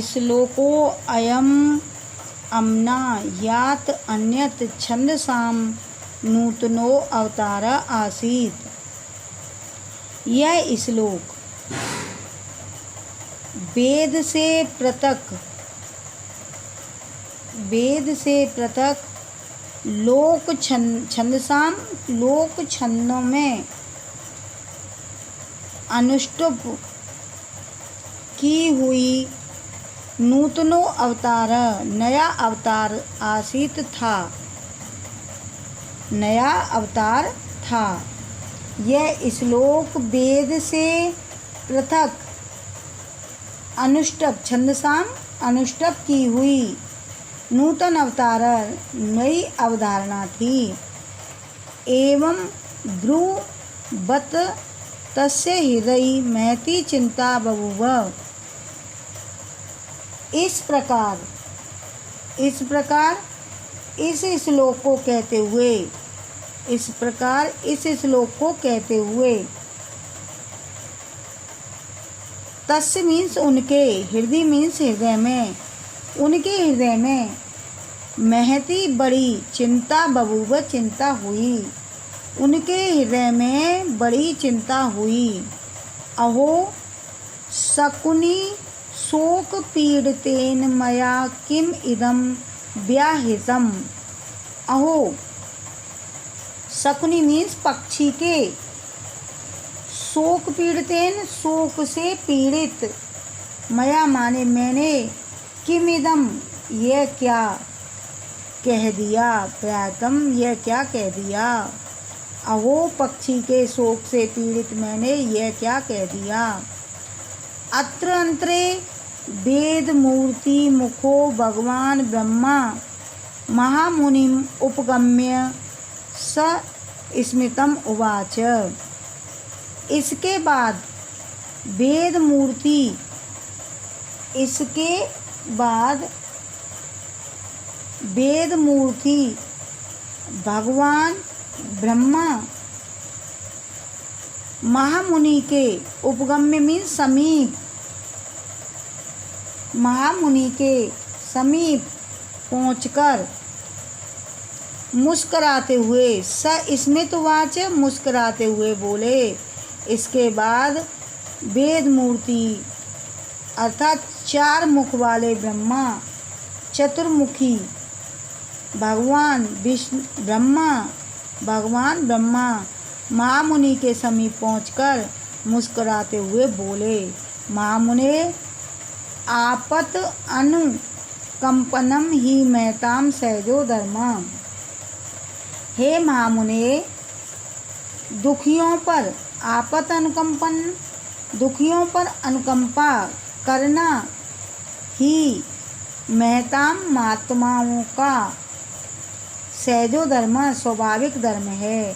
श्लोको अयम अम्ना यात अन्यत छंदसाम नूतनो अवतार आसीत। यह श्लोक वेद से पृथक लोक छंदों में अनुष्टुप की हुई नूतनो अवतार नया अवतार था। यह श्लोक वेद से पृथक अनुष्टुप छंदसाम अनुष्टुप की हुई नूतन अवतार नई अवधारणा थी। एवं ब्रूवत तस्य हृदय महती चिंता बभूव। इस प्रकार इस श्लोक को कहते हुए तस्य मीन्स उनके, हृदय मीन्स उनके हृदय में महती बड़ी चिंता बभूव चिंता हुई। उनके हृदय में बड़ी चिंता हुई। अहो शकुनी शोक पीड़ितेन मया किम इदम व्याहृतम। अहो शकुनी मीन्स पक्षी के, शोक पीड़ितेन शोक से पीड़ित, मया माने मैंने, किम इदम यह क्या कह दिया, व्याहृतम यह क्या कह दिया। अहो पक्षी के शोक से पीड़ित मैंने यह क्या कह दिया। अत्र अंतरे वेद मूर्ति मुखो भगवान ब्रह्मा महामुनिम उपगम्य स स्मितम उवाच। इसके बाद वेद मूर्ति भगवान ब्रह्मा महामुनि के उपगम्य मीन्स समीप, महामुनि के समीप पहुंचकर मुस्कुराते हुए स्मित वाच मुस्कुराते हुए बोले। इसके बाद वेद मूर्ति अर्थात 4 मुख वाले ब्रह्मा, चतुर्मुखी भगवान ब्रह्मा महामुनि के समीप पहुंचकर मुस्कुराते हुए बोले। महामुने आपत अनुकंपनम ही महताम सहजो धर्म। हे महामुने दुखियों पर अनुकंपा करना ही महताम महात्माओं का सहजो धर्म स्वाभाविक धर्म है।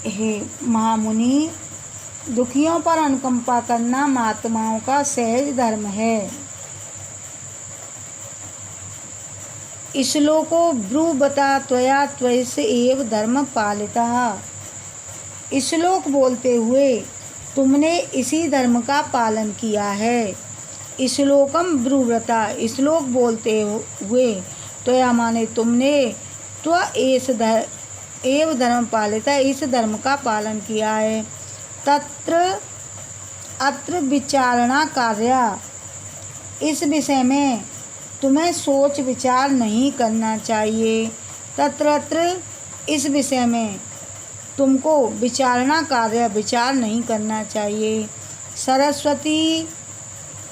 हे महामुनि दुखियों पर अनुकंपा करना महात्माओं का सहज धर्म है। श्लोको ब्रूवता त्वया त्वयस एव धर्म पालितः। श्लोक बोलते हुए तुमने इसी धर्म का पालन किया है। श्लोकम ब्रूवता श्लोक बोलते हुए, त्वया माने तुमने, त्व एव धर्म पालिता इस धर्म का पालन किया है। अत्र विचारणा कार्या इस विषय में तुम्हें सोच विचार नहीं करना चाहिए। अत्र इस विषय में तुमको विचारणा कार्य विचार नहीं करना चाहिए। सरस्वती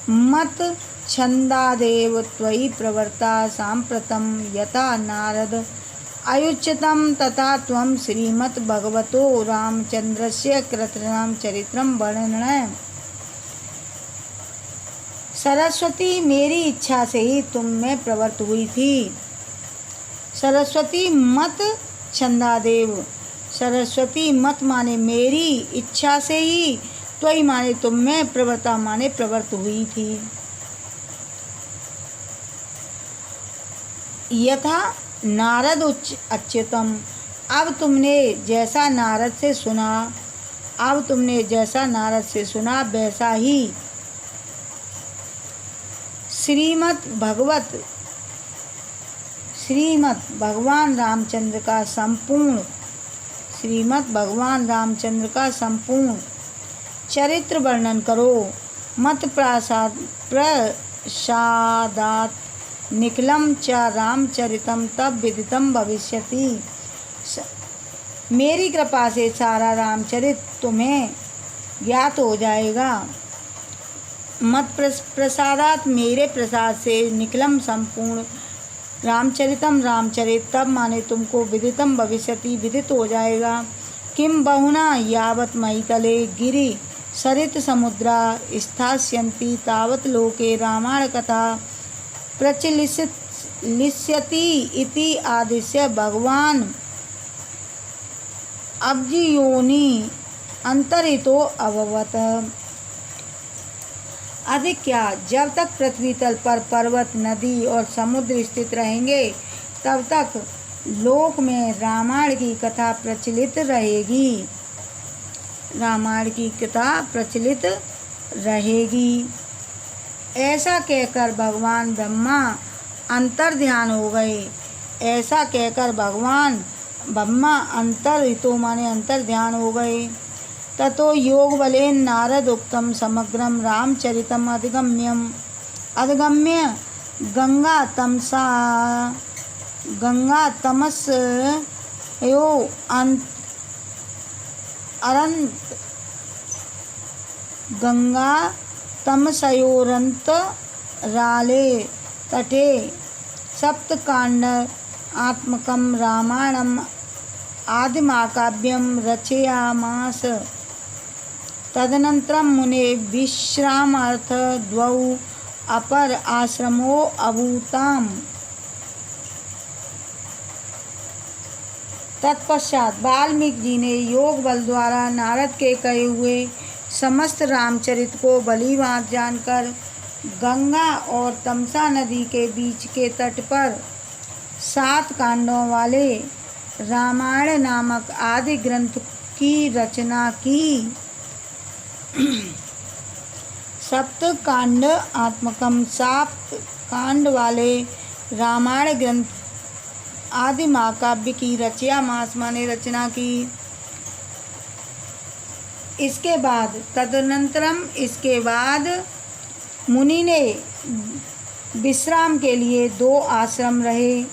मत छंदादेव त्वयि प्रवर्ता सांप्रतम यथा नारद अयुच्यतम तथा त्वं श्रीमद् भगवतो रामचंद्रस्य कृतनाम चरित्रम वर्णन। सरस्वती मेरी इच्छा से ही तुम में प्रवृत्त हुई थी। सरस्वती मत छंदादेव, सरस्वती मत माने मेरी इच्छा से ही, त्वयि माने तुम में, प्रवृत्ता माने प्रवृत्त हुई थी। यथा नारद अच्युतम, अब तुमने जैसा नारद से सुना वैसा ही श्रीमद् भगवान रामचंद्र का संपूर्ण चरित्र वर्णन करो। मत प्रसादात निखिलम च रामचरितम तब विदितम भविष्यति। मेरी कृपा से सारा रामचरित तुम्हें ज्ञात हो जाएगा। मत प्रसादात मेरे प्रसाद से निखिलम संपूर्ण रामचरितम रामचरित तब माने तुमको विदितम भविष्यति विदित हो जाएगा। किम बहुना यावत महीतले गिरि सरित समुद्रा स्थास्यन्ति तावत लोके रामायण कथा प्रचलिष्यति इति आदिश्य भगवान अब्जियोनि अंतरितो अभवत। अधिक क्या, जब तक पृथ्वी तल पर पर्वत, नदी और समुद्र स्थित रहेंगे तब तक लोक में रामायण की कथा प्रचलित रहेगी। ऐसा कहकर भगवान ब्रह्मा अंतर्ध्यान हो गए। अंतर्हितो माने अंतर्ध्यान हो गए। ततो योग बलेन नारद उक्तम समग्रम रामचरितम अधिगम्य गंगा तमसयोरन्तराले तटे सप्तकांड आत्मकं रामायणम् आदिमहाकाव्यं रचयामास। तदनन्तरं मुने विश्रामार्थ द्वौ अपर आश्रमो अभूताम्। तत्पश्चात वाल्मीकि जी ने योग बल द्वारा नारद के कहे हुए समस्त रामचरित को भलीभांति जानकर गंगा और तमसा नदी के बीच के तट पर 7 कांडों वाले रामायण नामक आदि ग्रंथ की रचना की। सप्तकांड आत्मकम 7 कांड वाले रामायण ग्रंथ आदि महाकाव्य की रचया मास माने रचना की। इसके बाद मुनि ने विश्राम के लिए 2 आश्रम रहे।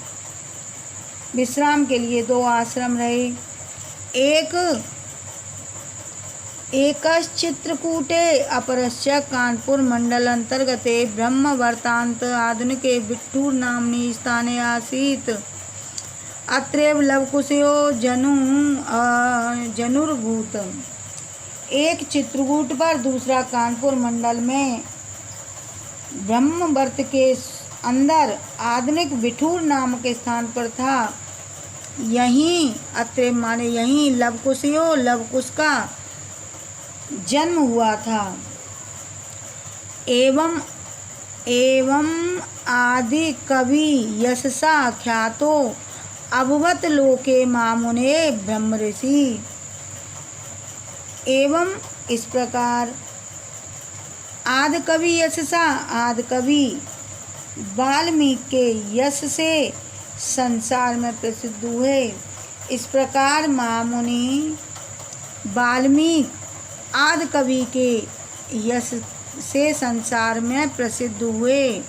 एकश्चित्रकूटे अपरश्च कानपुर मंडल अंतर्गते ब्रह्मवर्तांत आधुनिके बिट्टूर नाम्नि स्थाने आसीत्। अत्रैव लवकुशयो जनुर्भूत। एक चित्रकूट पर, दूसरा कानपुर मंडल में ब्रह्मवर्त के अंदर आधुनिक बिठूर नामक स्थान पर था। यहीं अत्रैव माने यहीं लवकुश का जन्म हुआ था। एवं आदि कवि यशसा ख्यातो अभवत लोके मामुने ब्रह्म ऋषि। एवं इस प्रकार आदि कवि वाल्मीकि के यश से संसार में प्रसिद्ध हुए। इस प्रकार महामुनि वाल्मीकि आदि कवि के यश से संसार में प्रसिद्ध हुए।